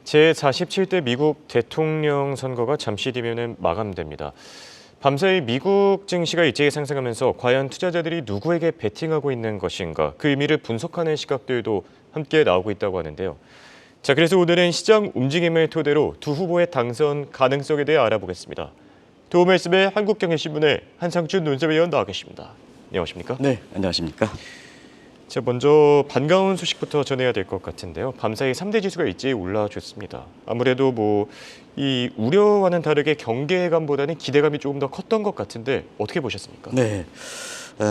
제47대 미국 대통령 선거가 잠시 뒤면 마감됩니다. 밤사이 미국 증시가 일제히 상승하면서 과연 투자자들이 누구에게 베팅하고 있는 것인가 그 의미를 분석하는 시각들도 함께 나오고 있다고 하는데요. 자, 그래서 오늘은 시장 움직임을 토대로 두 후보의 당선 가능성에 대해 알아보겠습니다. 도움 말씀에 한국경제신문의 한상준 논설위원 나와 계십니다. 안녕하십니까? 네, 안녕하십니까? 자, 먼저 반가운 소식부터 전해야 될 것 같은데요. 밤사이 3대 지수가 일제히 올라줬습니다. 아무래도 이 우려와는 다르게 경계감보다는 기대감이 조금 더 컸던 것 같은데 어떻게 보셨습니까? 네,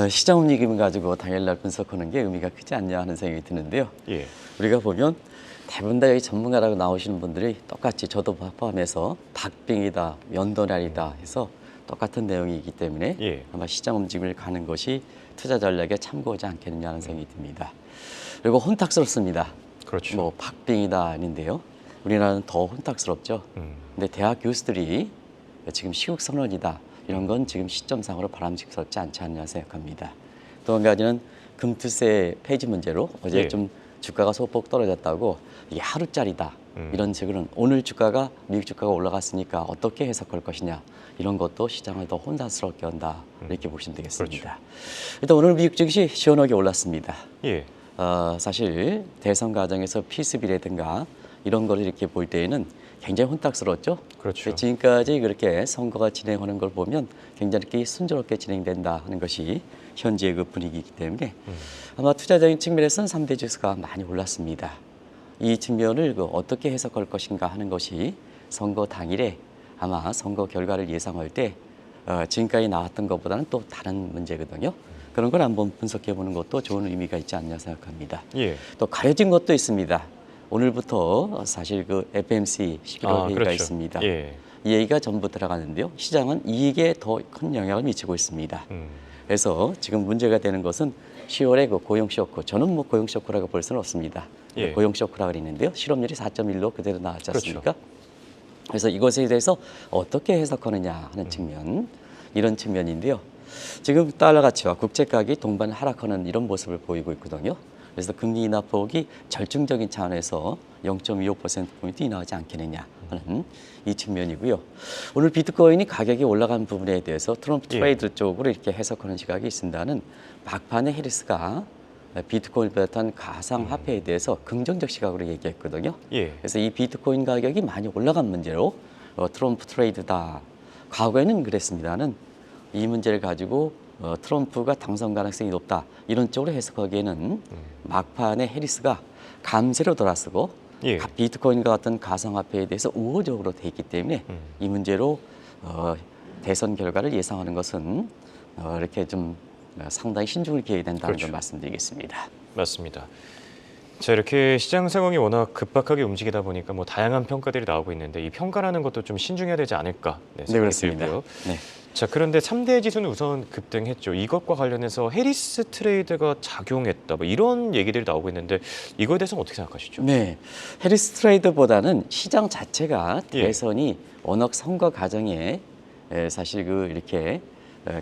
시장 움직임을 가지고 당일날 분석하는 게 의미가 크지 않냐 하는 생각이 드는데요. 예. 우리가 보면 대부분 다 여기 전문가라고 나오시는 분들이 똑같이 저도 포함해서 박빙이다, 연도날이다 해서 똑같은 내용이기 때문에 예. 아마 시장 움직임을 가는 것이 투자 전략에 참고하지 않겠느냐 하는 생각이 듭니다. 그리고 혼탁스럽습니다. 그렇죠. 뭐 박빙이다 아닌데요. 우리나라는 더 혼탁스럽죠. 근데 대학 교수들이 지금 시국 선언이다 이런 건 지금 시점상으로 바람직스럽지 않지 않냐 생각합니다. 또 한 가지는 금투세 폐지 문제로 어제 예. 좀 주가가 소폭 떨어졌다고 이게 하루짜리다 이런 식으로는 오늘 주가가 미국 주가가 올라갔으니까 어떻게 해석할 것이냐 이런 것도 시장을 더 혼란스럽게 한다 이렇게 보시면 되겠습니다. 그렇죠. 일단 오늘 미국 증시 시원하게 올랐습니다. 예. 사실 대선 과정에서 피습이라든가 이런 걸 이렇게 볼 때에는 굉장히 혼탁스러웠죠. 그렇죠. 지금까지 그렇게 선거가 진행하는 걸 보면 굉장히 이렇게 순조롭게 진행된다 하는 것이 현재의 그 분위기이기 때문에 아마 투자적인 측면에서는 3대 지수가 많이 올랐습니다. 이 측면을 어떻게 해석할 것인가 하는 것이 선거 당일에 아마 선거 결과를 예상할 때 지금까지 나왔던 것보다는 또 다른 문제거든요. 그런 걸 한번 분석해 보는 것도 좋은 의미가 있지 않냐 생각합니다. 예. 또 가려진 것도 있습니다. 오늘부터 사실 그 FMC 11월 회의가 그렇죠. 있습니다. 예. 이 얘기가 전부 들어가는데요. 시장은 이익에 더 큰 영향을 미치고 있습니다. 그래서 지금 문제가 되는 것은 10월에 그 고용 쇼크, 저는 뭐 고용 쇼크라고 볼 수는 없습니다. 예. 고용 쇼크라고 그랬는데요. 실업률이 4.1로 그대로 나왔지 않습니까? 그렇죠. 그래서 이것에 대해서 어떻게 해석하느냐 하는 측면, 이런 측면인데요. 지금 달러 가치와 국제 가격이 동반 하락하는 이런 모습을 보이고 있거든요. 그래서 금리 인하 폭이 절충적인 차원에서 0.25%포인트 인하하지 않겠느냐 하는 이 측면이고요. 오늘 비트코인이 가격이 올라간 부분에 대해서 트럼프 트레이드 쪽으로 이렇게 해석하는 시각이 있습니다는 막판에 해리스가 비트코인을 비롯한 가상화폐에 대해서 긍정적 시각으로 얘기했거든요. 예. 그래서 이 비트코인 가격이 많이 올라간 문제로 트럼프 트레이드다. 과거에는 그랬습니다는 이 문제를 가지고 트럼프가 당선 가능성이 높다. 이런 쪽으로 해석하기에는 막판에 해리스가 감세로 돌아서고 예. 비트코인과 같은 가상화폐에 대해서 우호적으로 돼 있기 때문에 이 문제로 대선 결과를 예상하는 것은 이렇게 좀 상당히 신중을 기해야 된다는 그렇죠. 걸 말씀드리겠습니다. 맞습니다. 자, 이렇게 시장 상황이 워낙 급박하게 움직이다 보니까 다양한 평가들이 나오고 있는데 이 평가라는 것도 좀 신중해야 되지 않을까 생각이 그렇습니다. 들고요. 네. 자, 그런데 3대 지수는 우선 급등했죠. 이것과 관련해서 해리스 트레이드가 작용했다. 이런 얘기들이 나오고 있는데 이거에 대해서는 어떻게 생각하시죠? 네, 해리스 트레이드보다는 시장 자체가 예. 대선이 워낙 선거 과정에 사실 이렇게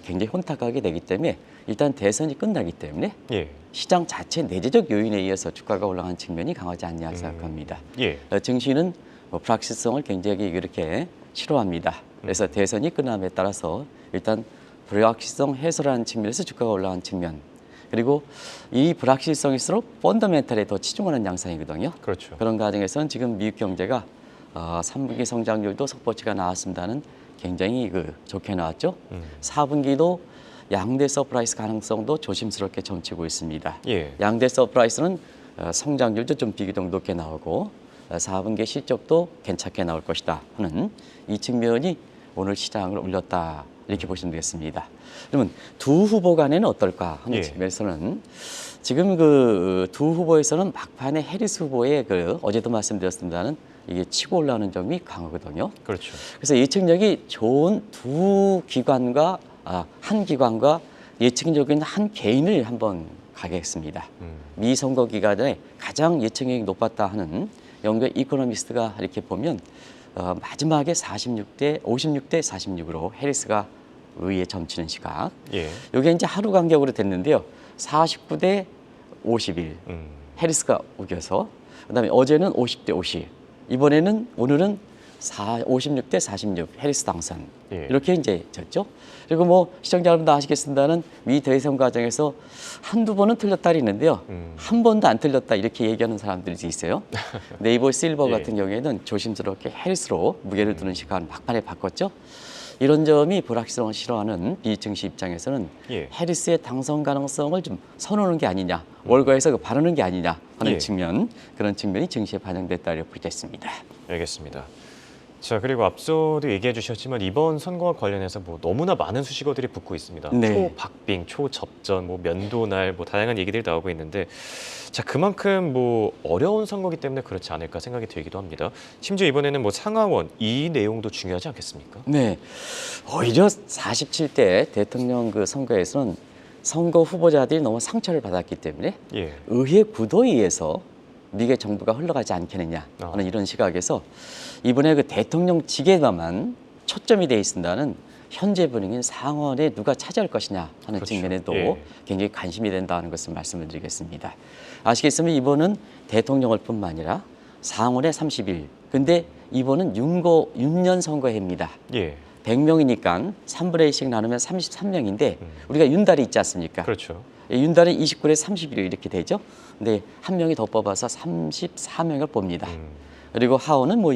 굉장히 혼탁하게 되기 때문에 일단 대선이 끝나기 때문에 예. 시장 자체 내재적 요인에 의해서 주가가 올라간 측면이 강하지 않냐 생각합니다. 예. 증시는 불확실성을 굉장히 이렇게 싫어합니다. 그래서 대선이 끝남에 따라서 일단 불확실성 해소라는 측면에서 주가가 올라간 측면 그리고 이 불확실성일수록 펀더멘탈에 더 치중하는 양상이거든요. 그렇죠. 그런 과정에서는 지금 미국 경제가 3분기 성장률도 속보치가 나왔습니다는 굉장히 좋게 나왔죠. 4분기도 양대 서프라이즈 가능성도 조심스럽게 점치고 있습니다. 예. 양대 서프라이즈는 성장률도 좀 비교적 높게 나오고 4분기 실적도 괜찮게 나올 것이다 하는 이 측면이 오늘 시장을 올렸다 이렇게 보시면 되겠습니다. 그러면 두 후보 간에는 어떨까 하는 측면에서는 지금 두 후보에서는 막판에 해리스 후보의 어제도 말씀드렸습니다는 이게 치고 올라오는 점이 강하거든요. 그렇죠. 그래서 예측력이 좋은 두 기관과 한 기관과 예측력인 한 개인을 한번 가겠습니다. 미 선거 기간에 가장 예측력이 높았다 하는 영국의 이코노미스트가 이렇게 보면 마지막에 56대 46로 해리스가 의에 점치는 시각. 예. 이게 이제 하루 간격으로 됐는데요. 49대 51. 해리스가 우겨서 그다음에 어제는 50대 50. 이번에는 오늘은 56대 46 해리스 당선 예. 이렇게 이제 졌죠. 그리고 뭐 시청자 여러분도 아시겠습니다는 미 대선 과정에서 한두 번은 틀렸다 있는데요. 한 번도 안 틀렸다 이렇게 얘기하는 사람들이 있어요. 네이버 실버 예. 같은 경우에는 조심스럽게 해리스로 무게를 두는 시간 막판에 바꿨죠. 이런 점이 불확실성을 싫어하는 비증시 입장에서는 예. 해리스의 당선 가능성을 좀 선호하는 게 아니냐, 월가에서 그 바르는 게 아니냐 하는 예. 측면, 그런 측면이 증시에 반영됐다 이렇게 보겠습니다. 알겠습니다. 자, 그리고 앞서도 얘기해 주셨지만 이번 선거와 관련해서 뭐 너무나 많은 수식어들이 붙고 있습니다. 네. 초박빙, 초접전, 뭐 면도날, 뭐 다양한 얘기들이 나오고 있는데, 자, 그만큼 뭐 어려운 선거기 때문에 그렇지 않을까 생각이 들기도 합니다. 심지어 이번에는 뭐 상하원 이 내용도 중요하지 않겠습니까? 네, 오히려 47대 대통령 그 선거에서는 선거 후보자들이 너무 상처를 받았기 때문에 예. 의회 구도에 의해서 미국의 정부가 흘러가지 않겠느냐 하는 이런 시각에서 이번에 그 대통령직에만 초점이 돼 있습니다는 현재 분위기는 상원에 누가 차지할 것이냐 하는 그렇죠. 측면에도 예. 굉장히 관심이 된다는 것을 말씀을 드리겠습니다. 아시겠지만 이번은 대통령을 뿐만 아니라 상원에 30일, 근데 이번은 6년 선거해입니다. 예. 100명이니까 3분의 1씩 나누면 33명인데 우리가 윤달이 있지 않습니까? 그렇죠. 윤달은 29에 31일 이렇게 되죠. 근데 한 명이 더 뽑아서 34명을 뽑니다. 그리고 하원은 뭐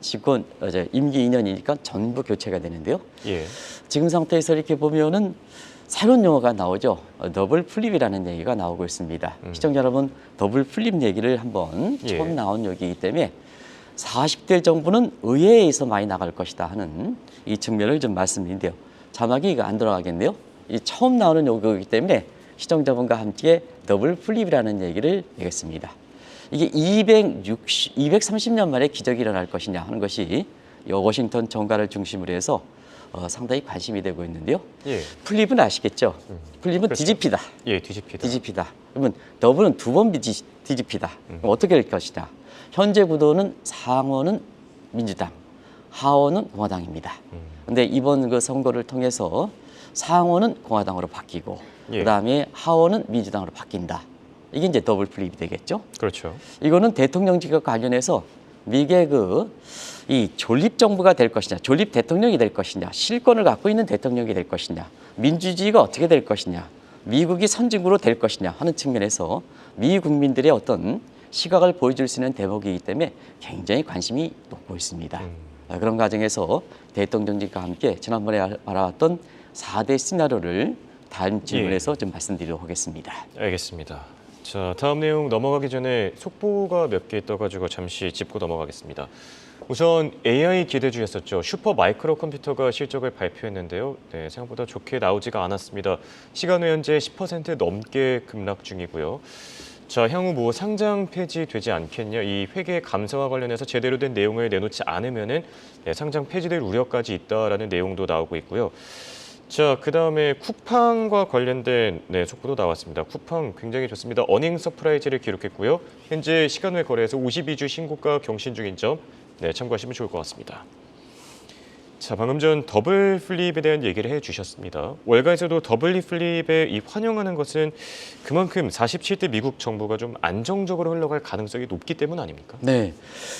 집권 임기 2년이니까 전부 교체가 되는데요. 예. 지금 상태에서 이렇게 보면은 새로운 용어가 나오죠. 더블 플립이라는 얘기가 나오고 있습니다. 시청자 여러분, 더블 플립 얘기를 한번 예. 처음 나온 얘기이기 때문에 40대 정부는 의회에서 많이 나갈 것이다 하는 이 측면을 좀 말씀드린데요. 자막이 이거 안 들어가겠네요. 이 처음 나오는 용어이기 때문에 시청자분과 함께 더블 플립이라는 얘기를 하겠습니다. 이게 230년 만에 기적이 일어날 것이냐 하는 것이 이 워싱턴 정가를 중심으로 해서 상당히 관심이 되고 있는데요. 예. 플립은 아시겠죠? 플립은 그렇죠. 뒤집히다. 예, 뒤집히다. 뒤집히다. 그러면 더블은 두 번 뒤집히다. 그럼 어떻게 될 것이냐? 현재 구도는 상원은 민주당, 하원은 공화당입니다. 근데 이번 그 선거를 통해서 상원은 공화당으로 바뀌고 예. 그다음에 하원은 민주당으로 바뀐다. 이게 이제 더블 플립이 되겠죠. 그렇죠. 이거는 대통령직과 관련해서 미국의 이 존립 정부가 될 것이냐, 존립 대통령이 될 것이냐, 실권을 갖고 있는 대통령이 될 것이냐, 민주주의가 어떻게 될 것이냐, 미국이 선진국으로 될 것이냐 하는 측면에서 미 국민들의 어떤 시각을 보여줄 수 있는 대목이기 때문에 굉장히 관심이 높고 있습니다. 그런 과정에서 대통령직과 함께 지난번에 알아왔던 4대 시나리오를 다음 질문에서 좀 말씀드리도록 하겠습니다. 알겠습니다. 자, 다음 내용 넘어가기 전에 속보가 몇 개 떠가지고 잠시 짚고 넘어가겠습니다. 우선 AI 기대주였었죠. 슈퍼 마이크로 컴퓨터가 실적을 발표했는데요. 네, 생각보다 좋게 나오지가 않았습니다. 시간 외 현재 10% 넘게 급락 중이고요. 자, 향후 뭐 상장 폐지되지 않겠냐, 이 회계 감사와 관련해서 제대로 된 내용을 내놓지 않으면은 상장 폐지될 우려까지 있다라는 내용도 나오고 있고요. 자, 그다음에 쿠팡과 관련된 속보도 나왔습니다. 쿠팡 굉장히 좋습니다. 어닝 서프라이즈를 기록했고요. 현재 시간 외 거래에서 52주 신고가 경신 중인 점 참고하시면 좋을 것 같습니다. 자, 방금 전 더블 플립에 대한 얘기를 해주셨습니다. 월가에서도 더블 플립에 이 환영하는 것은 그만큼 47대 미국 정부가 좀 안정적으로 흘러갈 가능성이 높기 때문 아닙니까? 네,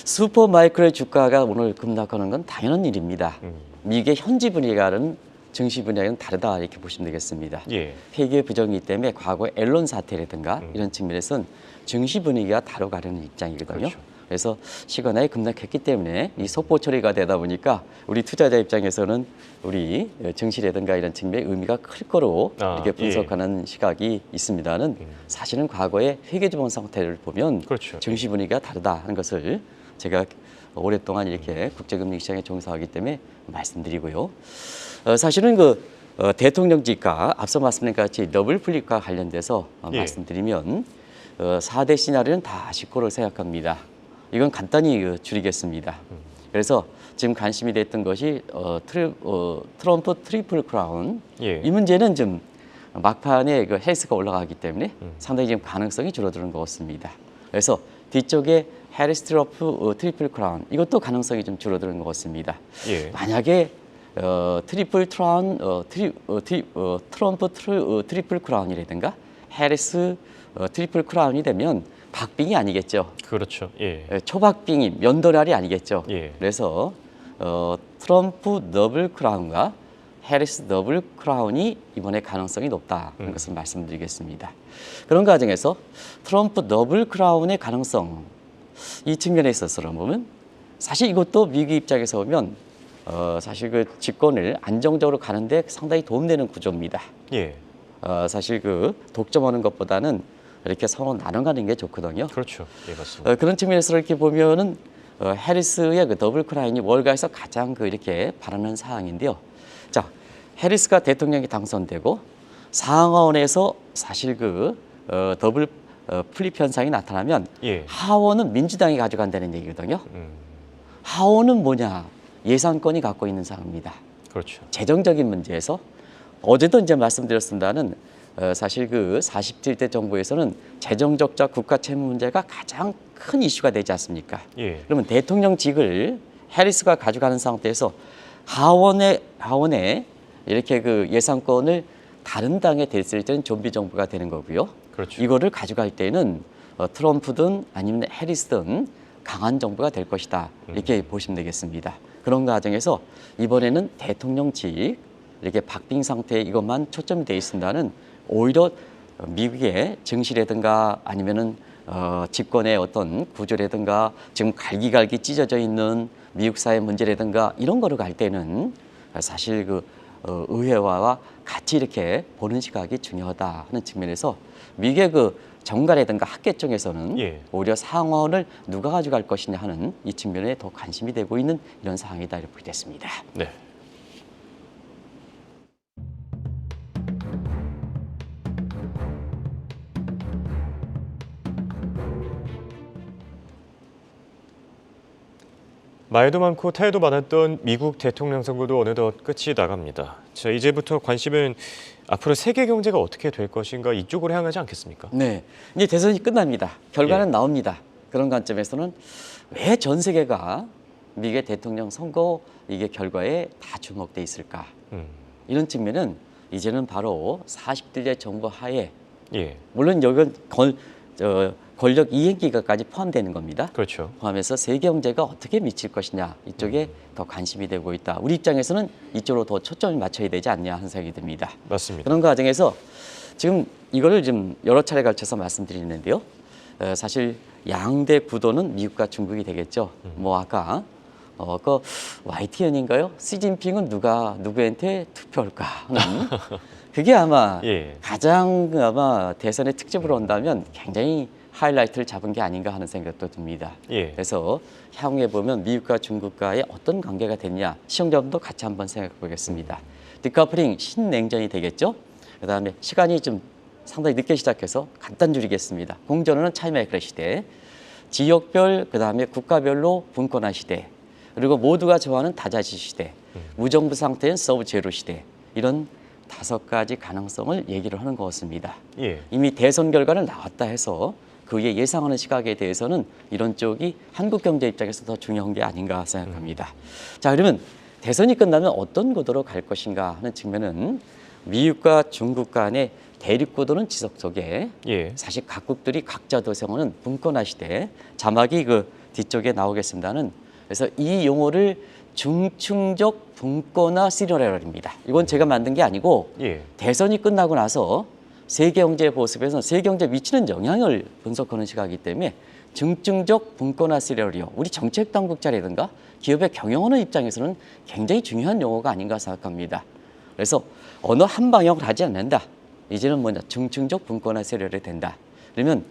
슈퍼 마이크로의 주가가 오늘 급락하는 건 당연한 일입니다. 미국의 현지 분위기와는 증시 분야는 다르다 이렇게 보시면 되겠습니다. 예. 회계 부정이기 때문에 과거 앨런 사태라든가 이런 측면에서는 증시 분위기가 다뤄가려는 입장이거든요. 그렇죠. 그래서 시간에 급락했기 때문에 이 속보 처리가 되다 보니까 우리 투자자 입장에서는 우리 증시라든가 이런 측면의 의미가 클 거로 이렇게 분석하는 시각이 있습니다는 사실은 과거의 회계 주범 상태를 보면 그렇죠. 증시 분위기가 다르다 하는 것을 제가 오랫동안 이렇게 국제금리 시장에 종사하기 때문에 말씀드리고요. 사실은 대통령직과 앞서 말씀드린 같이 더블 플립과 관련돼서 말씀드리면 4대 시나리오는 다 아실 생각합니다. 이건 간단히 줄이겠습니다. 그래서 지금 관심이 됐던 것이 트럼프 트리플 크라운. 이 문제는 좀 막판에 헬스가 올라가기 때문에 상당히 지금 가능성이 줄어드는 것 같습니다. 그래서 뒤쪽에 해리스 트리플 크라운, 이것도 가능성이 좀 줄어드는 것 같습니다. 만약에 트럼프 트리플 크라운이라든가 해리스 트리플 크라운이 되면 박빙이 아니겠죠. 그렇죠. 예. 초박빙이 면도날이 아니겠죠. 예. 그래서 트럼프 더블 크라운과 해리스 더블 크라운이 이번에 가능성이 높다는 것을 말씀드리겠습니다. 그런 과정에서 트럼프 더블 크라운의 가능성, 이 측면에 있어서 보면 사실 이것도 미국 입장에서 보면 사실 그 집권을 안정적으로 가는데 상당히 도움되는 구조입니다. 예. 사실 그 독점하는 것보다는 이렇게 서로 나눠가는 게 좋거든요. 그렇죠. 예, 맞습니다. 그런 측면에서 이렇게 보면은 해리스의 그 더블 크라운이 월가에서 가장 그 이렇게 바라는 사항인데요. 자, 해리스가 대통령이 당선되고 상하원에서 사실 그 더블 플립 현상이 나타나면 예. 하원은 민주당이 가져간다는 얘기거든요. 하원은 뭐냐? 예산권이 갖고 있는 사항입니다. 그렇죠. 재정적인 문제에서 어제도 이제 말씀드렸습니다는 사실 그 47대 정부에서는 재정 적자 국가 채무 문제가 가장 큰 이슈가 되지 않습니까? 예. 그러면 대통령직을 해리스가 가져가는 상태에서 하원에 이렇게 그 예산권을 다른 당에 댔을 때는 좀비 정부가 되는 거고요. 그렇죠. 이거를 가져갈 때는 트럼프든 아니면 해리스든 강한 정부가 될 것이다. 이렇게 보시면 되겠습니다. 그런 과정에서 이번에는 대통령직 이렇게 박빙 상태에 이것만 초점이 되어 있습니다는 오히려 미국의 증시라든가 아니면은 집권의 어떤 구조라든가 지금 갈기갈기 찢어져 있는 미국 사회 문제라든가 이런 거를 갈 때는 사실 그 의회와 같이 이렇게 보는 시각이 중요하다 하는 측면에서 미국의 그 정가라든가 학계청에서는 예. 오히려 상원을 누가 가져갈 것이냐 하는 이 측면에 더 관심이 되고 있는 이런 상황이다 이렇게 됐습니다. 네. 말도 많고 탈도 많았던 미국 대통령 선거도 어느덧 끝이 나갑니다. 자, 이제부터 관심은 앞으로 세계 경제가 어떻게 될 것인가 이쪽으로 향하지 않겠습니까? 네, 이제 대선이 끝납니다. 결과는 예. 나옵니다. 그런 관점에서는 왜 전 세계가 미국의 대통령 선거 이게 결과에 다 주목돼 있을까? 이런 측면은 이제는 바로 40대 정부 하에 예. 물론 여기는 권력 이행기가까지 포함되는 겁니다. 그렇죠. 포함해서 세계 경제가 어떻게 미칠 것이냐 이쪽에 더 관심이 되고 있다. 우리 입장에서는 이쪽으로 더 초점을 맞춰야 되지 않냐 하는 생각이 듭니다. 맞습니다. 그런 과정에서 지금 이거를 좀 여러 차례 걸쳐서 말씀드리는데요. 사실 양대 구도는 미국과 중국이 되겠죠. 뭐 아까 그 YTN인가요? 시진핑은 누구한테 투표할까 하는 그게 아마 예. 가장 아마 대선의 특집으로 온다면 굉장히 하이라이트를 잡은 게 아닌가 하는 생각도 듭니다. 예. 그래서 향후에 보면 미국과 중국과의 어떤 관계가 됐냐 시청자분도 같이 한번 생각해 보겠습니다. 디커플링 신냉전이 되겠죠. 그다음에 시간이 좀 상당히 늦게 시작해서 간단 줄이겠습니다. 공전은 차이메이커 시대, 지역별 그다음에 국가별로 분권화 시대, 그리고 모두가 좋아하는 다자지 시대, 무정부 상태인 서브 제로 시대 이런 5가지 가능성을 얘기를 하는 것 같습니다. 예. 이미 대선 결과를 나왔다 해서 그에 예상하는 시각에 대해서는 이런 쪽이 한국 경제 입장에서 더 중요한 게 아닌가 생각합니다. 자, 그러면 대선이 끝나면 어떤 구도로 갈 것인가 하는 측면은 미국과 중국 간의 대립 구도는 지속 속에 예. 사실 각국들이 각자 도생하는 분권화 시대 자막이 그 뒤쪽에 나오겠습니다는 그래서 이 용어를 중층적 분권화 시나리오입니다. 이건 제가 만든 게 아니고 예. 대선이 끝나고 나서 세계 경제 보습에서 세계 경제에 미치는 영향을 분석하는 시각이기 때문에 중증적 분권화 시나리오, 우리 정책 당국자라든가 기업의 경영하는 입장에서는 굉장히 중요한 용어가 아닌가 생각합니다. 그래서 어느 한 방향을 하지 않는다. 이제는 뭐냐 중증적 분권화 시나리오가 된다. 그러면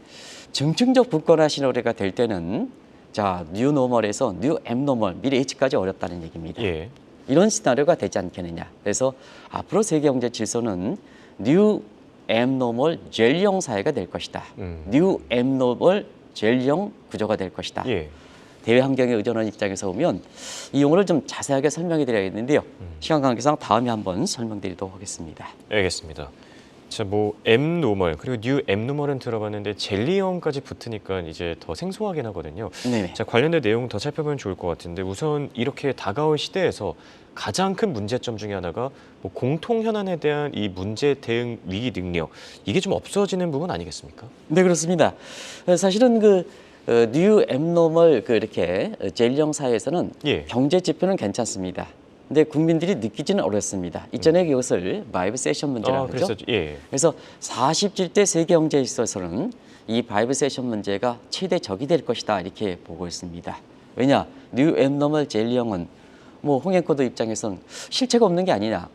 중증적 분권화 시나리오가 될 때는 자, 뉴 노멀에서 뉴 앱노멀, 미래 예측까지 어렵다는 얘기입니다. 예. 이런 시나리오가 되지 않겠느냐. 그래서 앞으로 세계 경제 질서는 뉴 앱노멀 젤형 사회가 될 것이다. 뉴 앱노멀 젤형 구조가 될 것이다. 예. 대외 환경에 의존하는 입장에서 보면 이 용어를 좀 자세하게 설명해 드려야겠는데요. 시간 관계상 다음에 한번 설명드리도록 하겠습니다. 알겠습니다. 자, 뭐 앱노멀 그리고 뉴 앱노멀은 들어봤는데 젤리형까지 붙으니까 이제 더 생소하긴 하거든요. 네. 자, 관련된 내용 더 살펴보면 좋을 것 같은데 우선 이렇게 다가올 시대에서 가장 큰 문제점 중에 하나가 뭐 공통 현안에 대한 이 문제 대응 위기 능력 이게 좀 없어지는 부분 아니겠습니까? 네, 그렇습니다. 사실은 뉴 앱노멀 이렇게 젤리형 사회에서는 예. 경제 지표는 괜찮습니다. 근데 국민들이 느끼지는 어렵습니다. 이전에 이것을 바이브 세션 문제라고 그러죠. 그랬었죠. 예. 그래서 47대 세계 경제에 있어서는 이 바이브 세션 문제가 최대 적이 될 것이다 이렇게 보고 있습니다. 왜냐? 뉴 앱노멀 젤리형은 뭐 홍행코드 입장에서는 실체가 없는 게 아니냐.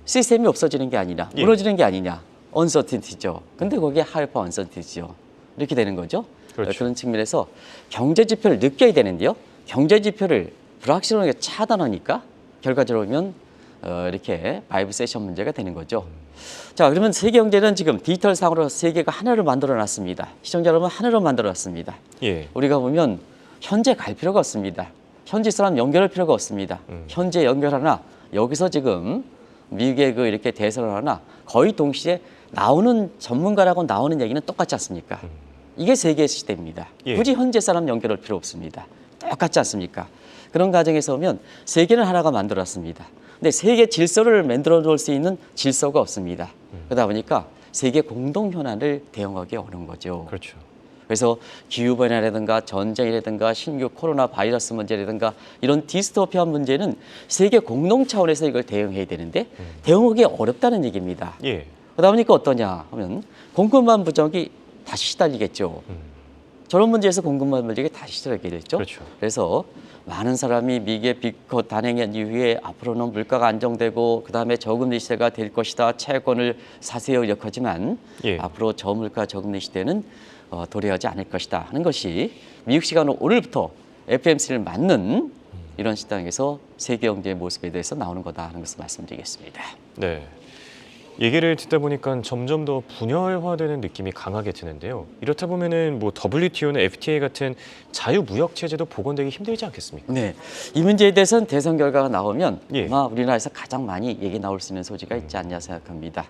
시스템이 없어지는 게 아니라 예. 무너지는 게 아니냐. 언서틴티죠. 근데 거기에 하이퍼 언서틴티죠. 이렇게 되는 거죠. 그렇죠. 그런 측면에서 경제 지표를 느껴야 되는데요. 경제 지표를 불확실하게 차단하니까 결과적으로 보면 이렇게 바이브 세션 문제가 되는 거죠. 자, 그러면 세계 경제는 지금 디지털 상으로 세계가 하나로 만들어 놨습니다. 시청자 여러분 하나로 만들어 놨습니다. 예. 우리가 보면 현재 갈 필요가 없습니다. 현지 사람 연결할 필요가 없습니다. 현재 연결하나 여기서 지금 미국의 이렇게 대선을 하나 거의 동시에 나오는 전문가라고 나오는 얘기는 똑같지 않습니까? 이게 세계 시대입니다. 예. 굳이 현재 사람 연결할 필요 없습니다. 똑같지 않습니까? 그런 과정에서 보면 세계는 하나가 만들었습니다. 근데 세계 질서를 만들어 놓을 수 있는 질서가 없습니다. 그러다 보니까 세계 공동 현안을 대응하기 어려운 거죠. 그렇죠. 그래서 기후변화라든가 전쟁이라든가 신규 코로나 바이러스 문제라든가 이런 디스토피아 문제는 세계 공동 차원에서 이걸 대응해야 되는데 대응하기 어렵다는 얘기입니다. 예. 그러다 보니까 어떠냐 하면 공급망 부족이 다시 시달리겠죠. 저런 문제에서 공급망 부족이 다시 시달리게 됐죠. 그렇죠. 그래서 많은 사람이 미국의 빅컷 단행한 이후에 앞으로는 물가가 안정되고 그다음에 저금리 시대가 될 것이다. 채권을 사세요 역하지만 예. 앞으로 저물가 저금리 시대는 도래하지 않을 것이다 하는 것이 미국 시간으로 오늘부터 FOMC를 맞는 이런 시장에서 세계 경제의 모습에 대해서 나오는 거다 하는 것을 말씀드리겠습니다. 네. 얘기를 듣다 보니까 점점 더 분열화되는 느낌이 강하게 드는데요. 이렇다 보면은 뭐 WTO나 FTA 같은 자유무역 체제도 복원되기 힘들지 않겠습니까? 네, 이 문제에 대해서는 대선 결과가 나오면 예. 아마 우리나라에서 가장 많이 얘기 나올 수 있는 소지가 있지 않냐 생각합니다.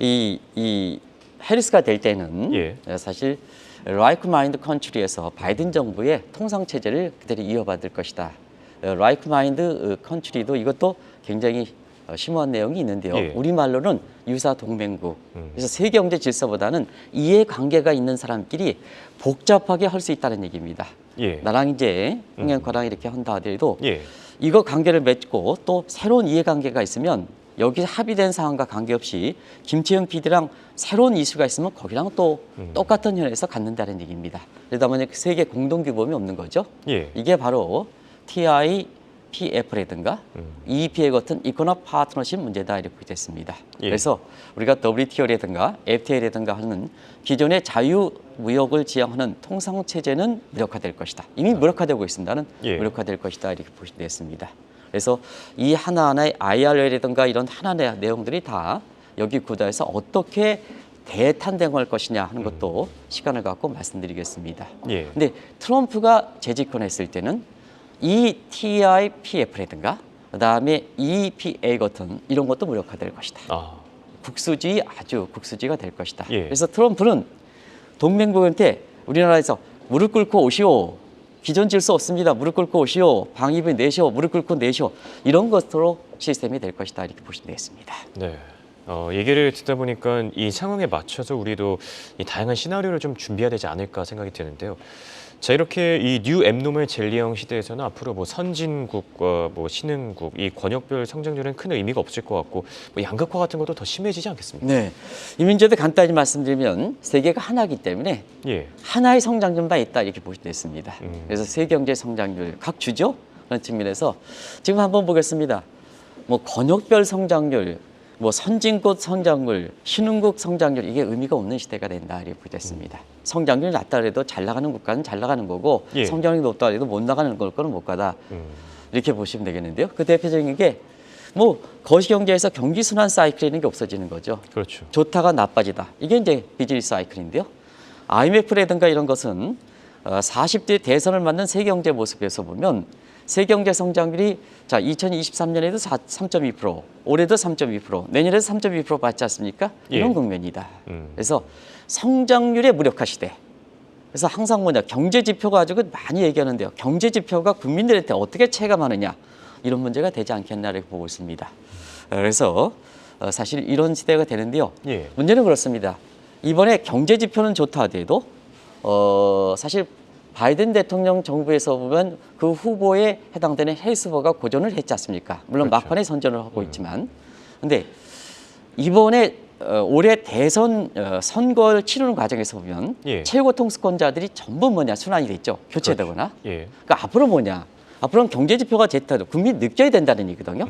이 해리스가 될 때는 예. 사실 라이크 마인드 컨트리에서 바이든 정부의 통상 체제를 그대로 이어받을 것이다. 라이크 마인드 컨트리도 이것도 굉장히 심오한 내용이 있는데요. 예. 우리말로는 유사 동맹국. 그래서 세계 경제 질서보다는 이해관계가 있는 사람끼리 복잡하게 할 수 있다는 얘기입니다. 예. 나랑 이제 홍영과랑 이렇게 한다 하더라도 예. 이거 관계를 맺고 또 새로운 이해관계가 있으면 여기 합의된 사항과 관계없이 김치영 PD랑 새로운 이슈가 있으면 거기랑 또 똑같은 현에서 갖는다는 얘기입니다. 그러다 보니 세계 공동규범이 없는 거죠. 예. 이게 바로 TIPF라든가 EPA 같은 이코노믹 파트너십 문제다 이렇게 됐습니다. 예. 그래서 우리가 WTO라든가 FTA라든가 하는 기존의 자유무역을 지향하는 통상체제는 무력화될 것이다. 이미 무력화되고 있습니다는 예. 무력화될 것이다 이렇게 보시면 됐습니다. 그래서 이 하나하나의 IRA라든가 이런 하나의 내용들이 다 여기 구도에서 어떻게 대탄생할 것이냐 하는 것도 시간을 갖고 말씀드리겠습니다. 예. 근데 트럼프가 재집권했을 때는 이 TIPF라든가 그다음에 EPA 같은 이런 것도 무력화될 것이다. 아. 국수주의 아주 국수주의가 될 것이다. 예. 그래서 트럼프는 동맹국한테 우리나라에서 무릎 꿇고 오시오. 기존 질서 없습니다. 무릎 꿇고 오시오. 방위비 내시오. 무릎 꿇고 내시오. 이런 것으로 시스템이 될 것이다. 이렇게 보시면 되겠습니다. 네. 얘기를 듣다 보니까 이 상황에 맞춰서 우리도 이 다양한 시나리오를 좀 준비해야 되지 않을까 생각이 드는데요. 자, 이렇게 이 뉴 앱노멀 젤리형 시대에서는 앞으로 뭐 선진국과 뭐 신흥국 이 권역별 성장률은 큰 의미가 없을 것 같고 뭐 양극화 같은 것도 더 심해지지 않겠습니까? 네. 이 문제도 간단히 말씀드리면 세계가 하나이기 때문에 예. 하나의 성장률만 있다 이렇게 보시면 됐습니다. 그래서 세계 경제 성장률 각 주죠 그런 측면에서 지금 한번 보겠습니다. 뭐 권역별 성장률, 뭐 선진국 성장률, 신흥국 성장률 이게 의미가 없는 시대가 된다 이렇게 보겠습니다. 성장률이 낮다 해도 잘 나가는 국가는 잘 나가는 거고 예. 성장률이 높다 해도 못 나가는 거는 못 가다 이렇게 보시면 되겠는데요. 그 대표적인 게 뭐 거시경제에서 경기순환 사이클이라는 게 없어지는 거죠. 그렇죠. 좋다가 나빠지다. 이게 이제 비즈니스 사이클인데요. IMF라든가 이런 것은 40대 대선을 맞는 세계 경제 모습에서 보면 세경제 성장률이 자 2023년에도 3.2%, 올해도 3.2%, 내년에도 3.2% 받지 않습니까? 이런 예. 국면이다. 그래서 성장률의 무력화 시대. 그래서 항상 뭐냐 경제 지표 가지고 많이 얘기하는데요. 경제 지표가 국민들한테 어떻게 체감하느냐 이런 문제가 되지 않겠나를 보고 있습니다. 그래서 사실 이런 시대가 되는데요. 예. 문제는 그렇습니다. 이번에 경제 지표는 좋다 하더라도 사실 바이든 대통령 정부에서 보면 그 후보에 해당되는 해리스 후보가 고전을 했지 않습니까? 물론 그렇죠. 막판에 선전을 하고 있지만, 근데 이번에 올해 대선 선거를 치르는 과정에서 보면 예. 최고 통수권자들이 전부 뭐냐 순환이 됐죠. 교체되거나. 예. 그러니까 앞으로 뭐냐? 앞으로는 경제 지표가 좋다도 국민이 느껴야 된다는 얘기거든요.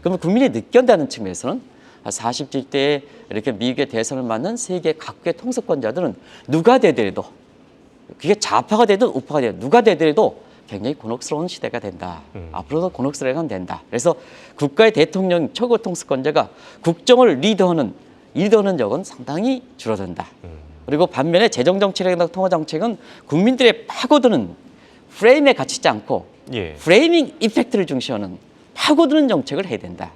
그러면 국민이 느낀다는 측면에서는 40대 이렇게 미국의 대선을 맞는 세계 각국의 통수권자들은 누가 되더라도 그게 좌파가 되든 우파가 되든 누가 되더라도 굉장히 곤혹스러운 시대가 된다. 앞으로도 곤혹스러운 된다. 그래서 국가의 대통령 최고 통수권자가 국정을 리드하는 적은 상당히 줄어든다. 그리고 반면에 재정정책이나 통화정책은 국민들의 파고드는 프레임에 갇히지 않고 예. 프레이밍 이펙트를 중시하는 파고드는 정책을 해야 된다.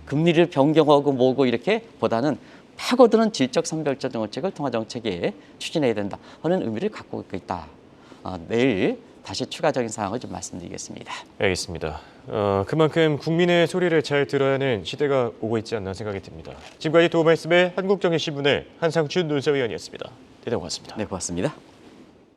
금리를 변경하고 뭐고 이렇게 보다는 파고드는 질적 선별적 정책을 통화정책에 추진해야 된다 하는 의미를 갖고 있다. 내일 다시 추가적인 사항을 좀 말씀드리겠습니다. 알겠습니다. 그만큼 국민의 소리를 잘 들어야 하는 시대가 오고 있지 않나 생각이 듭니다. 지금까지 도움 말씀의 한국정의신문의 한상춘 논설위원이었습니다. 대단히 고맙습니다. 네, 고맙습니다.